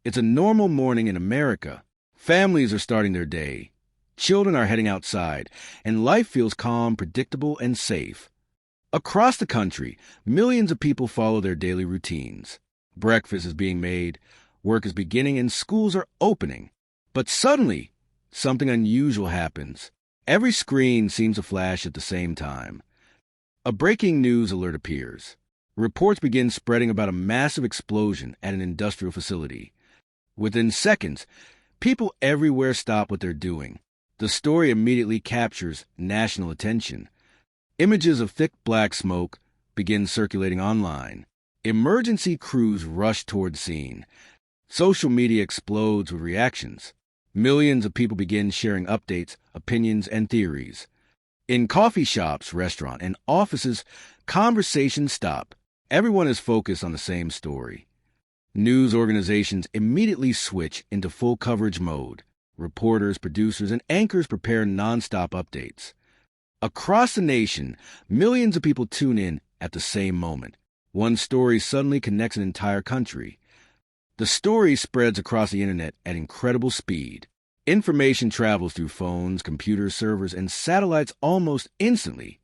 It's a normal morning in America. Families are starting their day. Children are heading outside, and life feels calm, predictable, and safe. Across the country, millions of people follow their daily routines. Breakfast is being made, work is beginning, and schools are opening. But suddenly, something unusual happens. Every screen seems to flash at the same time. A breaking news alert appears. Reports begin spreading about a massive explosion at an industrial facility. Within seconds, people everywhere stop what they're doing. The story immediately captures national attention. Images of thick black smoke begin circulating online. Emergency crews rush toward the scene. Social media explodes with reactions. Millions of people begin sharing updates, opinions, and theories. In coffee shops, restaurants, and offices, conversations stop. Everyone is focused on the same story. News organizations immediately switch into full coverage mode. Reporters, producers, and anchors prepare nonstop updates. Across the nation, millions of people tune in at the same moment. One story suddenly connects an entire country. The story spreads across the internet at incredible speed. Information travels through phones, computers, servers, and satellites almost instantly.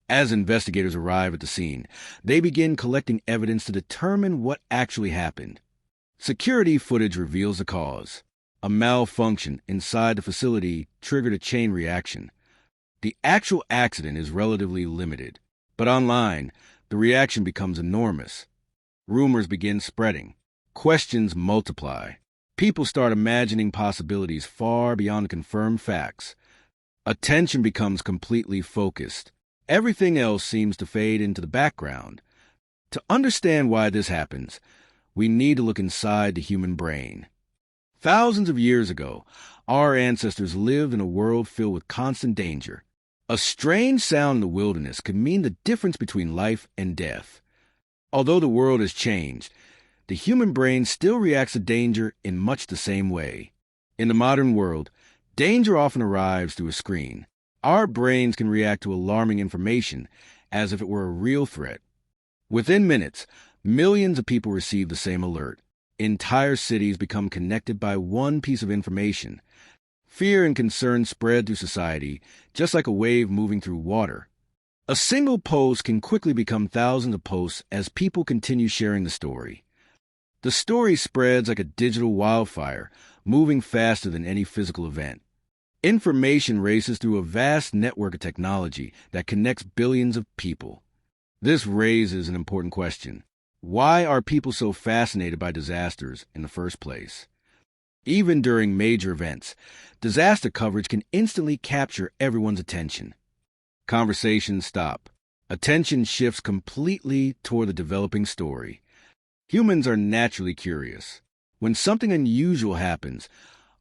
As investigators arrive at the scene, they begin collecting evidence to determine what actually happened. Security footage reveals the cause. A malfunction inside the facility triggered a chain reaction. The actual accident is relatively limited, but online, the reaction becomes enormous. Rumors begin spreading. Questions multiply. People start imagining possibilities far beyond the confirmed facts. Attention becomes completely focused. Everything else seems to fade into the background. To understand why this happens, we need to look inside the human brain. Thousands of years ago, our ancestors lived in a world filled with constant danger. A strange sound in the wilderness could mean the difference between life and death. Although the world has changed, the human brain still reacts to danger in much the same way. In the modern world, danger often arrives through a screen. Our brains can react to alarming information as if it were a real threat. Within minutes, millions of people receive the same alert. Entire cities become connected by one piece of information. Fear and concern spread through society, just like a wave moving through water. A single post can quickly become thousands of posts as people continue sharing the story. The story spreads like a digital wildfire, moving faster than any physical event. Information races through a vast network of technology that connects billions of people. This raises an important question. Why are people so fascinated by disasters in the first place? Even during major events, disaster coverage can instantly capture everyone's attention. Conversations stop. Attention shifts completely toward the developing story. Humans are naturally curious. When something unusual happens,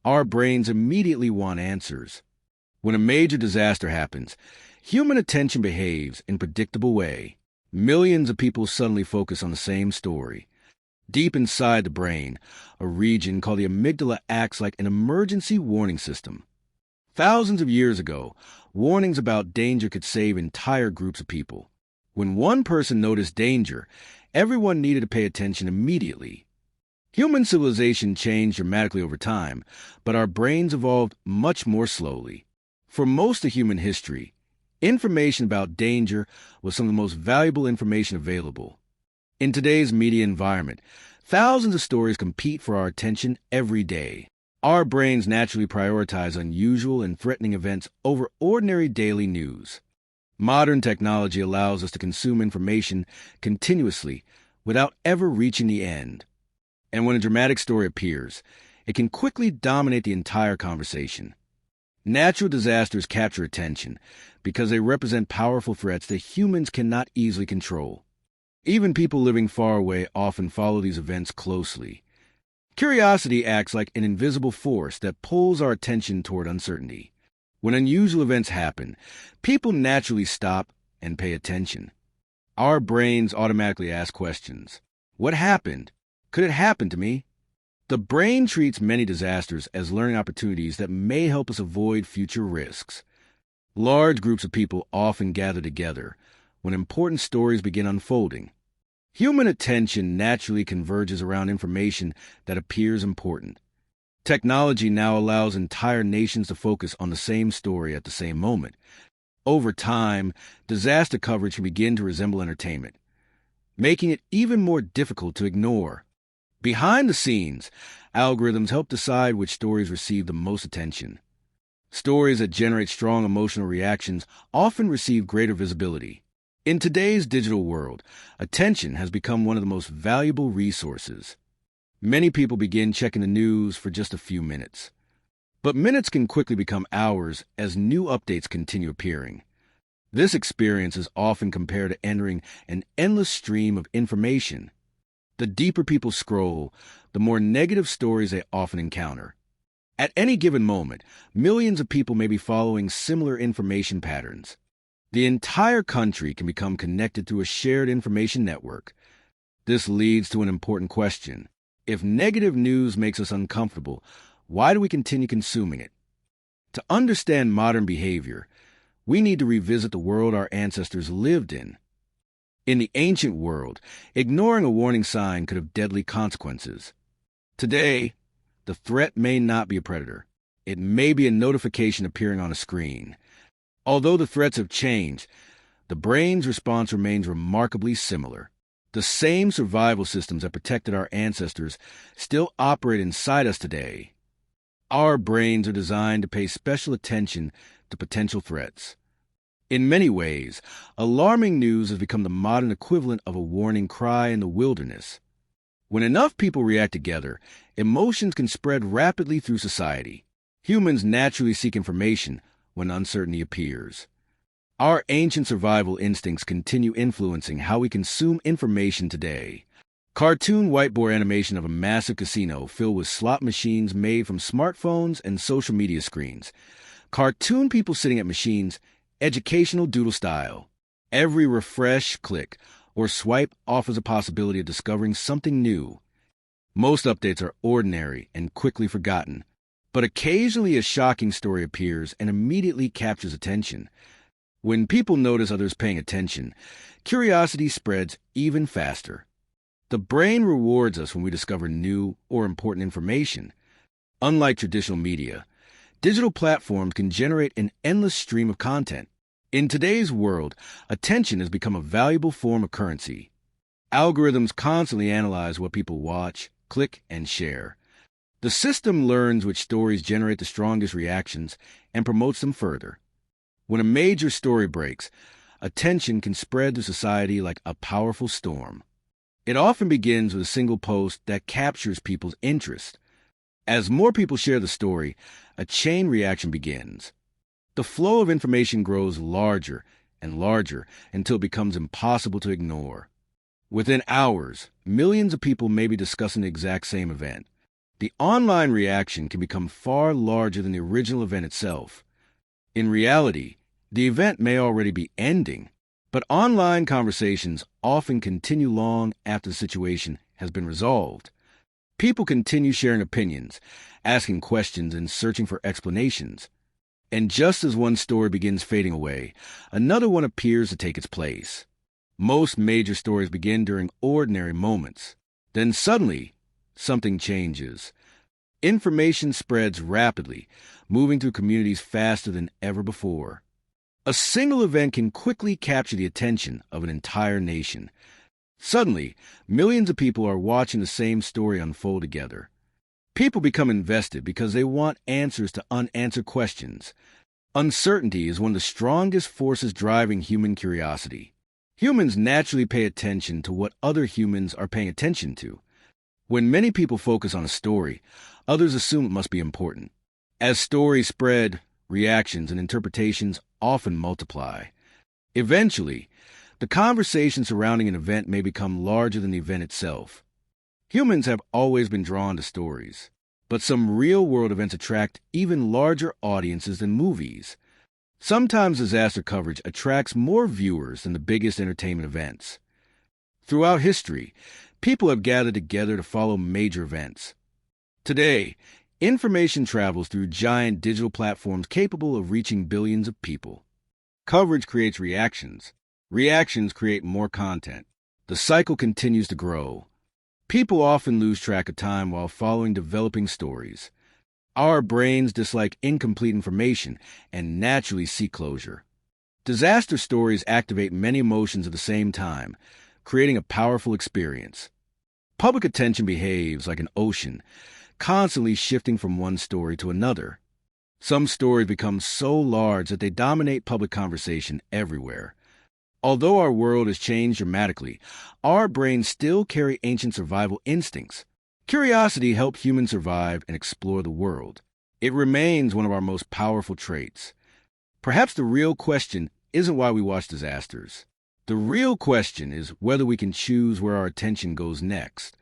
our brains immediately want answers. When a major disaster happens, human attention behaves in a predictable way. Millions of people suddenly focus on the same story. Deep inside the brain, a region called the amygdala acts like an emergency warning system. Thousands of years ago, warnings about danger could save entire groups of people. When one person noticed danger, everyone needed to pay attention immediately. Human civilization changed dramatically over time, but our brains evolved much more slowly. For most of human history, information about danger was some of the most valuable information available. In today's media environment, thousands of stories compete for our attention every day. Our brains naturally prioritize unusual and threatening events over ordinary daily news. Modern technology allows us to consume information continuously without ever reaching the end. And when a dramatic story appears, it can quickly dominate the entire conversation. Natural disasters capture attention because they represent powerful threats that humans cannot easily control. Even people living far away often follow these events closely. Curiosity acts like an invisible force that pulls our attention toward uncertainty. When unusual events happen, people naturally stop and pay attention. Our brains automatically ask questions. What happened? Could it happen to me? The brain treats many disasters as learning opportunities that may help us avoid future risks. Large groups of people often gather together when important stories begin unfolding. Human attention naturally converges around information that appears important. Technology now allows entire nations to focus on the same story at the same moment. Over time, disaster coverage can begin to resemble entertainment, making it even more difficult to ignore. Behind the scenes, algorithms help decide which stories receive the most attention. Stories that generate strong emotional reactions often receive greater visibility. In today's digital world, attention has become one of the most valuable resources. Many people begin checking the news for just a few minutes. But minutes can quickly become hours as new updates continue appearing. This experience is often compared to entering an endless stream of information. The deeper people scroll, the more negative stories they often encounter. At any given moment, millions of people may be following similar information patterns. The entire country can become connected through a shared information network. This leads to an important question. If negative news makes us uncomfortable, why do we continue consuming it? To understand modern behavior, we need to revisit the world our ancestors lived in. In the ancient world, ignoring a warning sign could have deadly consequences. Today, the threat may not be a predator. It may be a notification appearing on a screen. Although the threats have changed, the brain's response remains remarkably similar. The same survival systems that protected our ancestors still operate inside us today. Our brains are designed to pay special attention to potential threats. In many ways, alarming news has become the modern equivalent of a warning cry in the wilderness. When enough people react together, emotions can spread rapidly through society. Humans naturally seek information when uncertainty appears. Our ancient survival instincts continue influencing how we consume information today. Cartoon whiteboard animation of a massive casino filled with slot machines made from smartphones and social media screens. Cartoon people sitting at machines, educational doodle style. Every refresh, click, or swipe offers a possibility of discovering something new. Most updates are ordinary and quickly forgotten, but occasionally a shocking story appears and immediately captures attention. When people notice others paying attention, curiosity spreads even faster. The brain rewards us when we discover new or important information. Unlike traditional media, digital platforms can generate an endless stream of content. In today's world, attention has become a valuable form of currency. Algorithms constantly analyze what people watch, click, and share. The system learns which stories generate the strongest reactions and promotes them further. When a major story breaks, attention can spread through society like a powerful storm. It often begins with a single post that captures people's interest. As more people share the story, a chain reaction begins. The flow of information grows larger and larger until it becomes impossible to ignore. Within hours, millions of people may be discussing the exact same event. The online reaction can become far larger than the original event itself. In reality, the event may already be ending, but online conversations often continue long after the situation has been resolved. People continue sharing opinions, asking questions, and searching for explanations. And just as one story begins fading away, another one appears to take its place. Most major stories begin during ordinary moments. Then suddenly, something changes. Information spreads rapidly, moving through communities faster than ever before. A single event can quickly capture the attention of an entire nation. Suddenly, millions of people are watching the same story unfold together. People become invested because they want answers to unanswered questions. Uncertainty is one of the strongest forces driving human curiosity. Humans naturally pay attention to what other humans are paying attention to. When many people focus on a story, others assume it must be important. As stories spread, reactions and interpretations often multiply. Eventually, the conversation surrounding an event may become larger than the event itself. Humans have always been drawn to stories, but some real-world events attract even larger audiences than movies. Sometimes disaster coverage attracts more viewers than the biggest entertainment events. Throughout history, people have gathered together to follow major events. Today, information travels through giant digital platforms capable of reaching billions of people. Coverage creates reactions. Reactions create more content. The cycle continues to grow. People often lose track of time while following developing stories. Our brains dislike incomplete information and naturally seek closure. Disaster stories activate many emotions at the same time, creating a powerful experience. Public attention behaves like an ocean, constantly shifting from one story to another. Some stories become so large that they dominate public conversation everywhere. Although our world has changed dramatically, our brains still carry ancient survival instincts. Curiosity helped humans survive and explore the world. It remains one of our most powerful traits. Perhaps the real question isn't why we watch disasters. The real question is whether we can choose where our attention goes next.